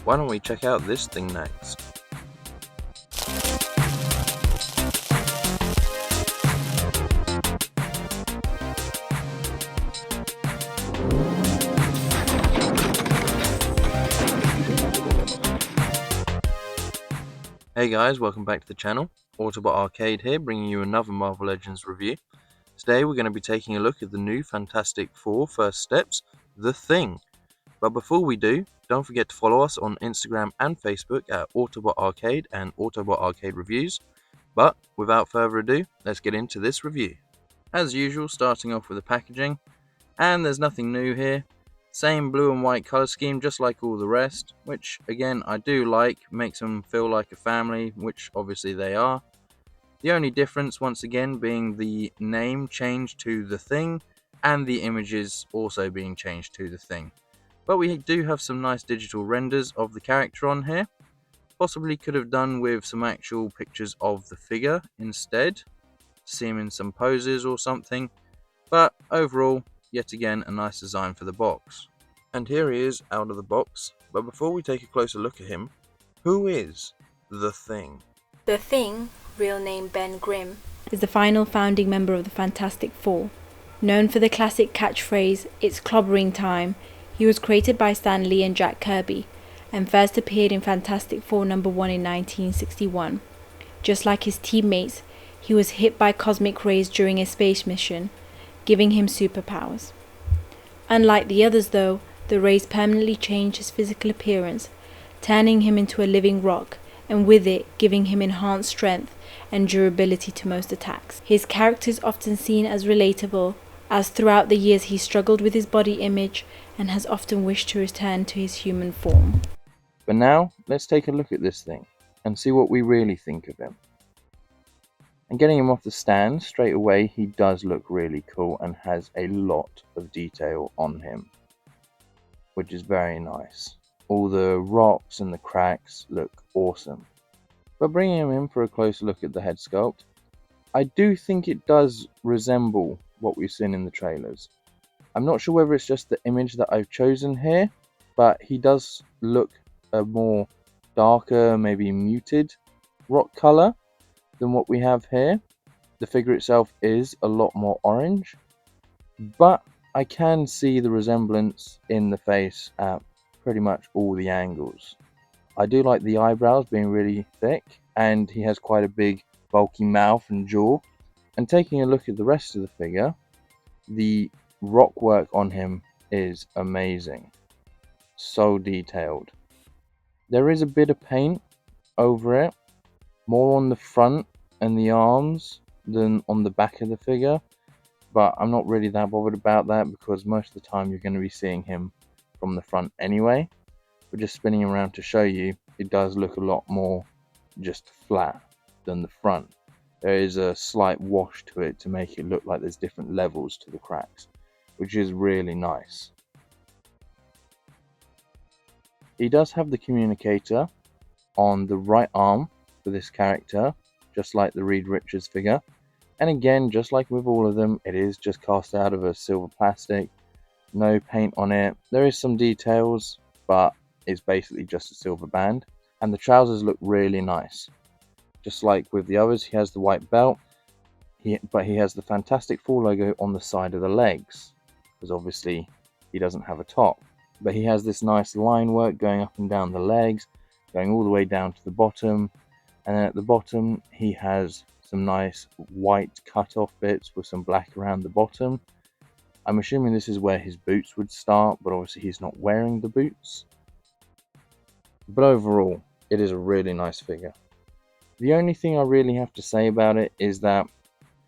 why don't we check out this thing next? Hey guys, welcome back to the channel. Autobot Arcade here, bringing you another Marvel Legends review. Today we're going to be taking a look at the new Fantastic Four First Steps, The Thing. But before we do, don't forget to follow us on Instagram and Facebook at Autobot Arcade and Autobot Arcade Reviews. But without further ado, let's get into this review. As usual, starting off with the packaging, and there's nothing new here. Same blue and white colour scheme, just like all the rest, which again I do like, makes them feel like a family, which obviously they are. The only difference once again being the name changed to The Thing, and the images also being changed to The Thing. But we do have some nice digital renders of the character on here. Possibly could have done with some actual pictures of the figure instead, see him in some poses or something, but overall, yet again, a nice design for the box. And here he is out of the box, but before we take a closer look at him, who is The Thing? The Thing, real name Ben Grimm, is the final founding member of the Fantastic Four. Known for the classic catchphrase, "It's clobbering time," he was created by Stan Lee and Jack Kirby, and first appeared in Fantastic Four #1 in 1961. Just like his teammates, he was hit by cosmic rays during a space mission, giving him superpowers. Unlike the others though, the rays permanently changed his physical appearance, turning him into a living rock, and with it giving him enhanced strength and durability to most attacks. His character is often seen as relatable, as throughout the years he struggled with his body image and has often wished to return to his human form. But now, let's take a look at this thing, and see what we really think of him. And getting him off the stand, straight away he does look really cool and has a lot of detail on him, which is very nice. All the rocks and the cracks look awesome. But bringing him in for a closer look at the head sculpt, I do think it does resemble what we've seen in the trailers. I'm not sure whether it's just the image that I've chosen here, but he does look a more darker, maybe muted rock color than what we have here. The figure itself is a lot more orange, but I can see the resemblance in the face at pretty much all the angles. I do like the eyebrows being really thick, and he has quite a big bulky mouth and jaw. And taking a look at the rest of the figure, the rock work on him is amazing. So detailed. There is a bit of paint over it, more on the front and the arms than on the back of the figure, but I'm not really that bothered about that because most of the time you're going to be seeing him from the front anyway. But just spinning around to show you, it does look a lot more just flat than the front. There is a slight wash to it to make it look like there's different levels to the cracks, which is really nice. He does have the communicator on the right arm for this character, just like the Reed Richards figure. And again, just like with all of them, it is just cast out of a silver plastic, no paint on it. There is some details, but it's basically just a silver band. And the trousers look really nice. Just like with the others, he has the white belt, but he has the Fantastic Four logo on the side of the legs, because obviously he doesn't have a top. But he has this nice line work going up and down the legs, going all the way down to the bottom, and then at the bottom he has some nice white cut-off bits with some black around the bottom. I'm assuming this is where his boots would start, but obviously he's not wearing the boots. But overall, it is a really nice figure. The only thing I really have to say about it is that,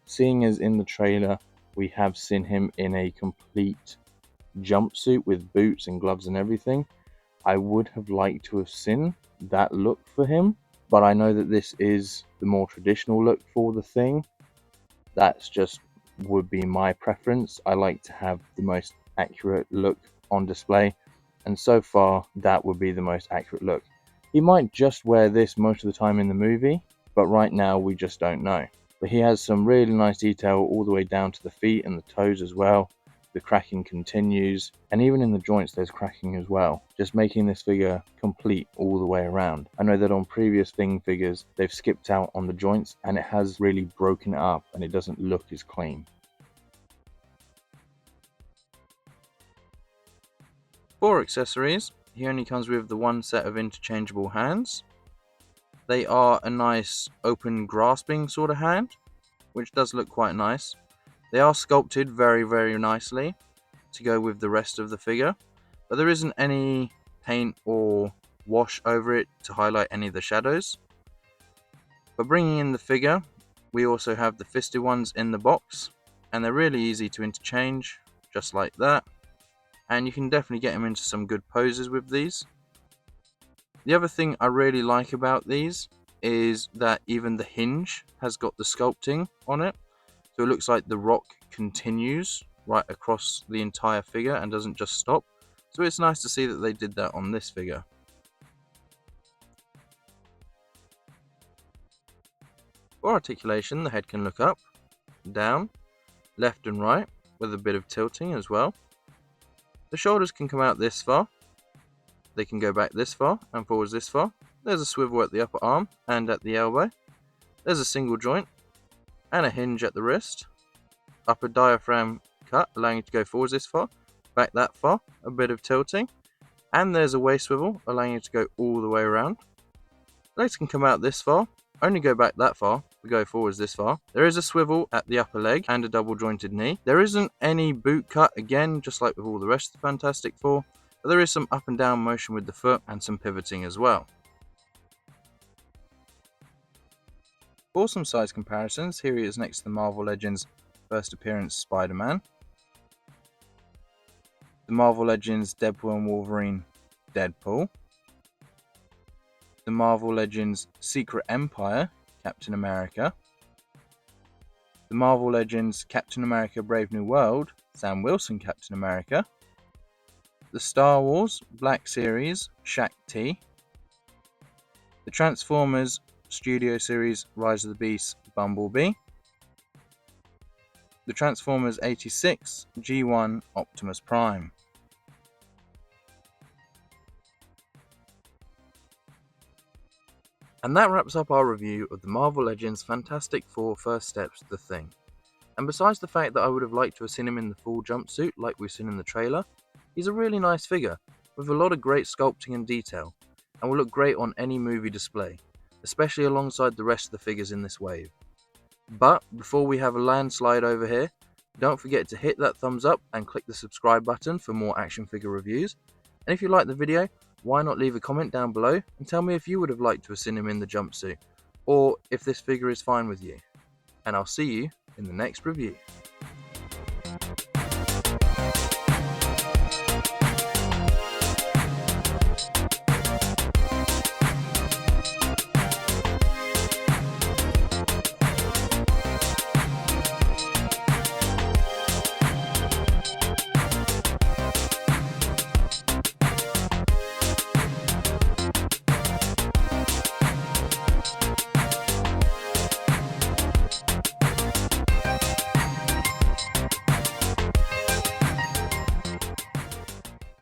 seeing as in the trailer we have seen him in a complete jumpsuit with boots and gloves and everything, I would have liked to have seen that look for him. But I know that this is the more traditional look for the Thing. That's just would be my preference. I like to have the most accurate look on display, and so far that would be the most accurate look. He might just wear this most of the time in the movie, but right now we just don't know. But he has some really nice detail all the way down to the feet and the toes as well. the cracking continues, and even in the joints there's cracking as well, just making this figure complete all the way around. I know that on previous Thing figures they've skipped out on the joints and it has really broken it up and it doesn't look as clean. For accessories, he only comes with the one set of interchangeable hands. They are a nice open grasping sort of hand, which does look quite nice. They are sculpted very nicely to go with the rest of the figure, but there isn't any paint or wash over it to highlight any of the shadows. But bringing in the figure, we also have the fisted ones in the box, and they're really easy to interchange, just like that. And you can definitely get them into some good poses with these. The other thing I really like about these is that even the hinge has got the sculpting on it. So it looks like the rock continues right across the entire figure and doesn't just stop. So it's nice to see that they did that on this figure. For articulation, the head can look up, down, left and right with a bit of tilting as well. The shoulders can come out this far. They can go back this far and forwards this far. There's a swivel at the upper arm and at the elbow. There's a single joint and a hinge at the wrist. Upper diaphragm cut, allowing you to go forwards this far, back that far, a bit of tilting. And there's a waist swivel, allowing you to go all the way around. Legs can come out this far, only go back that far, but go forwards this far. There is a swivel at the upper leg and a double jointed knee. There isn't any boot cut, again, just like with all the rest of the Fantastic Four, but there is some up and down motion with the foot and some pivoting as well. For some size comparisons, here he is next to the Marvel Legends first appearance Spider-Man, the Marvel Legends Deadpool and Wolverine Deadpool, the Marvel Legends Secret Empire Captain America, the Marvel Legends Captain America Brave New World Sam Wilson Captain America, the Star Wars Black Series Shaq-T, the Transformers Studio Series Rise of the Beasts Bumblebee, the Transformers 86 G1 Optimus Prime. And that wraps up our review of the Marvel Legends Fantastic Four First Steps to the Thing. And besides the fact that I would have liked to have seen him in the full jumpsuit like we've seen in the trailer, he's a really nice figure with a lot of great sculpting and detail, and will look great on any movie display, especially alongside the rest of the figures in this wave. But before we have a landslide over here, don't forget to hit that thumbs up and click the subscribe button for more action figure reviews. And if you liked the video, why not leave a comment down below and tell me if you would have liked to have seen him in the jumpsuit, or if this figure is fine with you. And I'll see you in the next review.